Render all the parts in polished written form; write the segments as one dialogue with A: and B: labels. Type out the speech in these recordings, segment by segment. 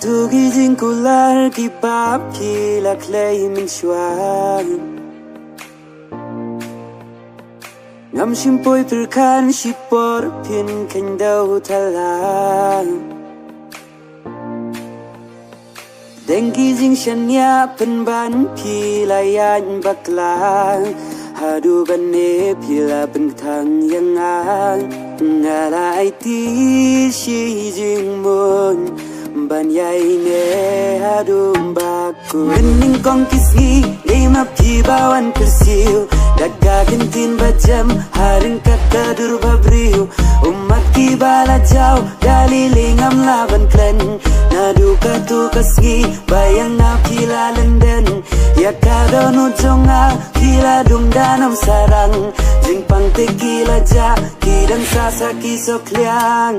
A: Tu gizing kular ki pap ki la clay min chuan Ngam shimpoi perkan shipor pin kendau talang Deng gizing shanya penban pi layan baklang Hadu bane pila bentang yang ang Ngalai ti shi jing mon Ban yai ne hadum baku Mening kong kisgi Lima pi bawan persiu Daga gentin bajam Haring kata durba briu Umat ki bala jau Dalilingam laban klen Nadu katu kasgi Bayang na pila lenden Ya kadonu jonga Kila dung danam sarang Jing pang tekila ja Kidang sasa kisok liang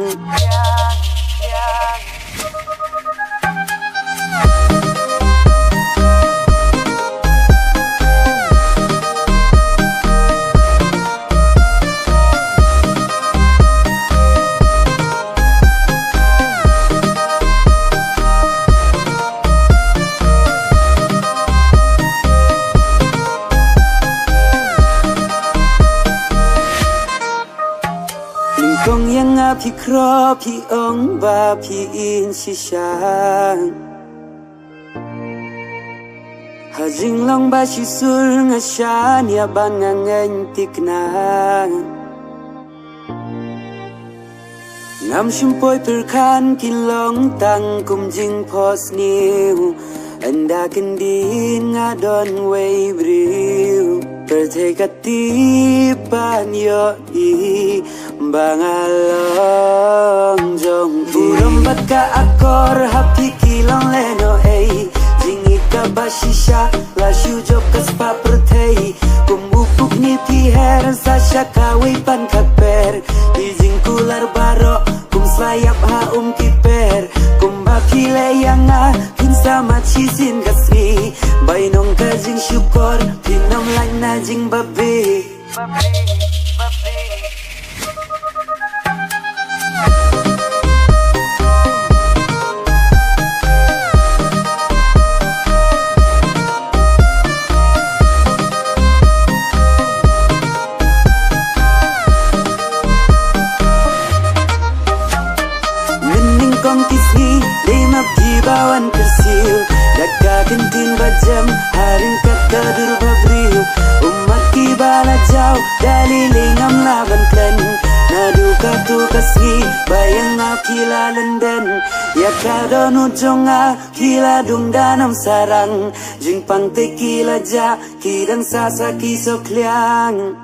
A: Kong yang api kro pi ong ba pi in shisang Hajing long ba shisul nga shan ya ban nga ngayon tiknang Ngam shumpoy perkan kilong tang kumjing pos niu Anda kendin nga don way briu Pertekatipan yo i Bangalong jong Urombat ka akor hapi kilong leno ay Jingi ka bashisha lasyu jokas papertay Kumupuk ni piher sa siya kaway pankakper Dijing kular baro kum slayap haum kiper Kumba pile yang nga kinsa machisin kasri Bainong ka jing syukor pinam lang na jing babi Kong kisgi, lima pi bawan persiu Daga gentin bajam, haring kata durba briu Umat ki bala jau, dalilingam laban klen Nadu katu kasgi, bayang na pila lenden Ya kadonu jonga, kila dung danam sarang Jing pang tekila ja, kidang sasa kisok liang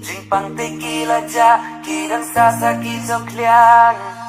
A: Jing pang tekila ja, kidang sasa kisok liang